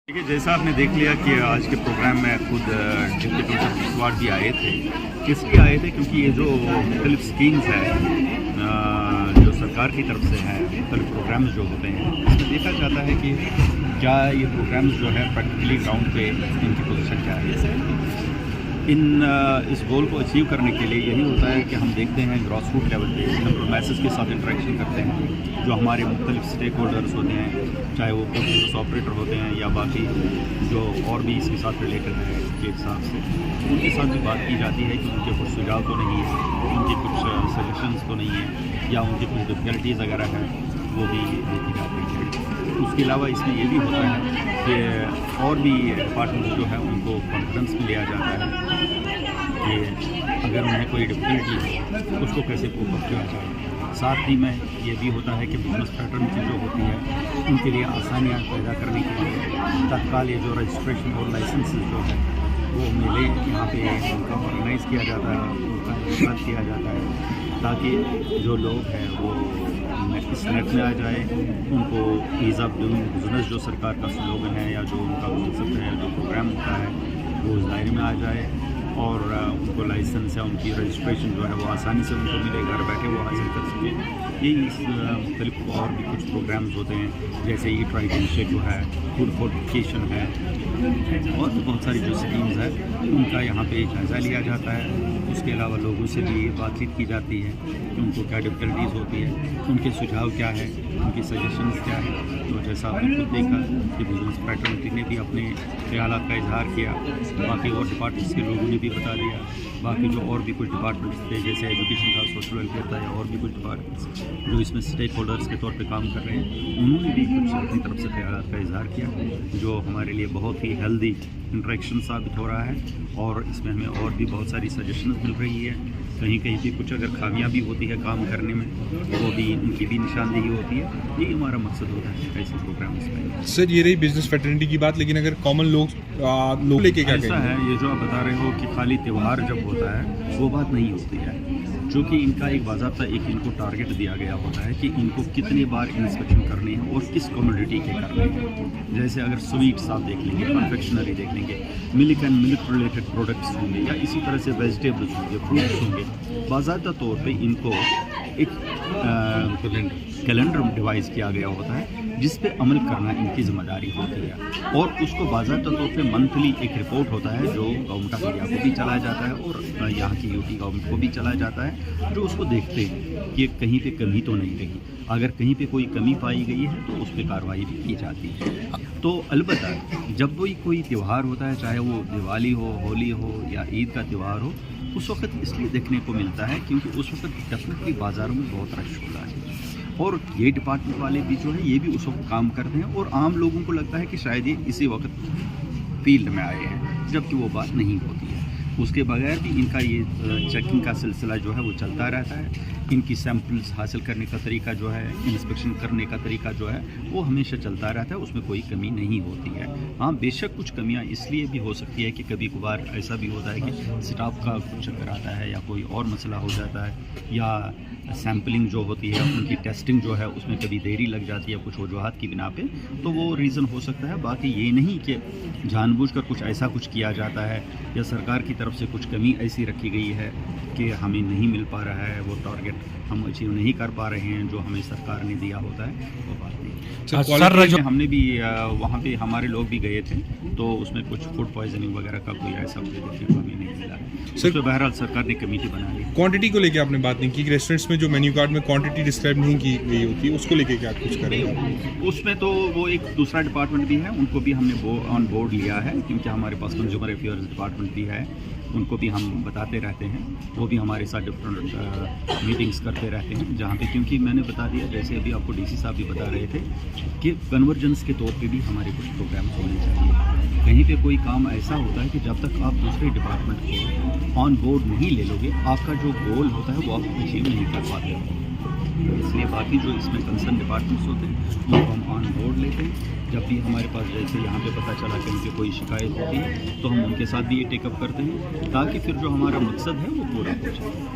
देखिए, जैसा आपने देख लिया कि आज के प्रोग्राम में खुद डिप्टी कमिश्नर किश्तवाड़ भी आए थे। इसलिए आए थे क्योंकि ये जो मुख्तलिफ स्कीम्स हैं जो सरकार की तरफ से हैं, मुख्तलिफ प्रोग्राम्स जो होते हैं, इसमें देखा जाता है कि क्या ये प्रोग्राम्स जो है प्रैक्टिकली ग्राउंड पे इनकी पोजीशन क्या है। इस गोल को अचीव करने के लिए यही होता है कि हम देखते हैं ग्रास रूट लेवल पे हम मैसेज के साथ इंटरेक्शन करते हैं। जो हमारे मुख्तलिफ स्टेक होल्डर्स होते हैं, चाहे वो पोस्ट ऑपरेटर होते हैं या बाकी जो और भी इसके साथ रिलेटेड है के हिसाब से, उनके साथ भी बात की जाती है कि उनके कुछ सुझाव तो नहीं है, उनके कुछ सजेशंस तो नहीं है या उनकी कुछ डिफिकल्टीज़ वगैरह हैं वो भी देखी जाती है। उसके अलावा इसमें ये भी होता है कि और भी डिपार्टमेंट जो है उनको कॉन्फ्रेंस में लिया जाता है कि अगर उन्हें कोई डिफिकल्टी हो उसको कैसे कोप अप किया जाए। साथ ही में ये भी होता है कि बिजनेस पैटर्न की जो होती है उनके लिए आसानियाँ पैदा करने के लिए तत्काल ये जो रजिस्ट्रेशन और लाइसेंस जो है वो मिले, यहाँ पे उनका ऑर्गेनाइज़ किया जाता है, उनका इंतजाम किया जाता है ताकि जो लोग हैं वो इस नेट में आ जाए। उनको ईज़ ऑफ डूइंग बिजनेस जो सरकार का स्लोगन है या जो उनका कॉन्सेप्ट है, जो प्रोग्राम होता है, वो उस दायरे में आ जाए और उनको लाइसेंस या उनकी रजिस्ट्रेशन जो है वो आसानी से उनको मिले, घर बैठे वो हासिल कर सकें। यही इस मुख्तलिफ और भी कुछ प्रोग्राम्स होते हैं जैसे ई ट्राइड इनिशिएटिव है, फूड फोर्टिफिकेशन है और बहुत सारी जो स्कीम्स है उनका यहाँ पे जायज़ा लिया जाता है। उसके अलावा लोगों से भी बातचीत की जाती है कि उनको क्या डिफिकल्टीज़ होती है, उनके सुझाव क्या है, उनकी सजेशंस क्या है। तो जैसा आपने खुद देखा कि बिजनेस पैटर्न ने भी अपने ख्यालात का इजहार किया, बाकी और डिपार्टमेंट्स के लोगों ने भी बता दिया, बाकी जो और भी कुछ डिपार्टमेंट्स थे जैसे एजुकेशन था, सोशल वेलफेयर था या और भी कुछ डिपार्टमेंट्स जो इसमें स्टेक होल्डर्स के तौर पे काम कर रहे हैं, उन्होंने भी कुछ अपनी तरफ से ख्यालात का इजहार किया जो हमारे लिए बहुत ही हेल्दी इंटरेक्शन साबित हो रहा है। और इसमें हमें और भी बहुत सारी सजेशंस मिल रही है। कहीं कहीं पे कुछ अगर खामियां भी होती है काम करने में वो भी उनकी भी निशानदेही होती है। यही हमारा मकसद होता है ऐसे प्रोग्राम्स में। सर, ये रही बिजनेस फ्रेटर्निटी की बात, लेकिन अगर कॉमन लोग लेके क्या ऐसा है, ये जो आप बता रहे हो कि खाली त्यौहार जब होता है वो बात नहीं होती है, क्योंकि इनका एक बाज़ाब्ता एक इनको टारगेट दिया गया होता है कि इनको कितने बार इंस्पेक्शन करने हैं और किस कम्युनिटी के करने हैं। जैसे अगर स्वीट्स आप देख लेंगे, कन्फेक्शनरी देख लेंगे, milk and milk related products होंगे या इसी तरह से वेजिटेबल्स होंगे, फ्रूट्स होंगे, बाज़ाब्ता तौर पे इनको एक कैलेंडर डिवाइस किया गया होता है जिस पे अमल करना इनकी जिम्मेदारी होती है और उसको बाज़ाब्ता तौर पे मंथली एक रिपोर्ट होता है जो गवर्नमेंट ऑफ इंडिया को भी चलाया जाता है और यहाँ की यूटी गवर्नमेंट को भी चलाया जाता है, जो उसको देखते हैं कि कहीं पे कमी तो नहीं रही। अगर कहीं पे कोई कमी पाई गई है तो उस पर कार्रवाई भी की जाती है। तो अलबत्ता जब कोई त्यौहार होता है, चाहे वो दिवाली हो, होली हो या ईद का त्यौहार हो, उस वक्त इसलिए देखने को मिलता है क्योंकि उस वक्त डेफिनेटली बाज़ारों में बहुत रश होता है और ये डिपार्टमेंट वाले भी जो है ये भी उस वक्त काम करते हैं और आम लोगों को लगता है कि शायद ये इसी वक्त फील्ड में आए हैं, जबकि वो बात नहीं होती है। उसके बगैर भी इनका ये चेकिंग का सिलसिला जो है वो चलता रहता है। इनकी सैंपल्स हासिल करने का तरीका जो है, इंस्पेक्शन करने का तरीका जो है वो हमेशा चलता रहता है, उसमें कोई कमी नहीं होती है। हाँ, बेशक कुछ कमियां इसलिए भी हो सकती है कि कभी कभार ऐसा भी होता है कि स्टाफ का कुछ चक्कर आता है या कोई और मसला हो जाता है या सैम्पलिंग जो होती है उनकी टेस्टिंग जो है उसमें कभी देरी लग जाती है कुछ वजूहात की बिना पे, तो वो रीज़न हो सकता है। बाकी ये नहीं कि जानबूझकर कुछ ऐसा कुछ किया जाता है या सरकार की तरफ से कुछ कमी ऐसी रखी गई है कि हमें नहीं मिल पा रहा है, वो टारगेट हम अचीव नहीं कर पा रहे हैं जो हमें सरकार ने दिया होता है, वो बात नहीं। सर, हमने भी वहाँ पे हमारे लोग भी गए थे तो उसमें कुछ फूड पॉइजनिंग वगैरह का कोई ऐसा देखने को हमें नहीं मिला। सर, बहरहाल सरकार ने कमेटी बना ली। क्वांटिटी को लेके आपने बात नहीं की, रेस्टोरेंट्स में जो मेन्यू कार्ड में क्वांटिटी डिस्क्राइब नहीं की गई होती है उसको लेके क्या कुछ करें? उसमें तो वो एक दूसरा डिपार्टमेंट भी है, उनको भी हमने ऑन बोर्ड लिया है क्योंकि हमारे पास कंज्यूमर अफेयर्स डिपार्टमेंट भी है, उनको भी हम बताते रहते हैं, वो भी हमारे साथ डिफरेंट मीटिंग्स करते रहते हैं जहाँ पे, क्योंकि मैंने बता दिया जैसे अभी आपको डीसी साहब भी बता रहे थे कि कन्वर्जेंस के तौर पे भी हमारे कुछ प्रोग्राम्स होने चाहिए। कहीं पे कोई काम ऐसा होता है कि जब तक आप दूसरे डिपार्टमेंट को ऑन बोर्ड नहीं ले लोगे, आपका जो गोल होता है वो आप अचीव नहीं कर पाते हो। इसलिए बाकी जो इसमें कंसर्न डिपार्टमेंट्स होते हैं उनको हम ऑन बोर्ड लेते हैं। जब भी हमारे पास जैसे यहाँ पे पता चला कि उनकी कोई शिकायत होती है तो हम उनके साथ भी ये टेकअप करते हैं ताकि फिर जो हमारा मकसद है वो पूरा हो जाए।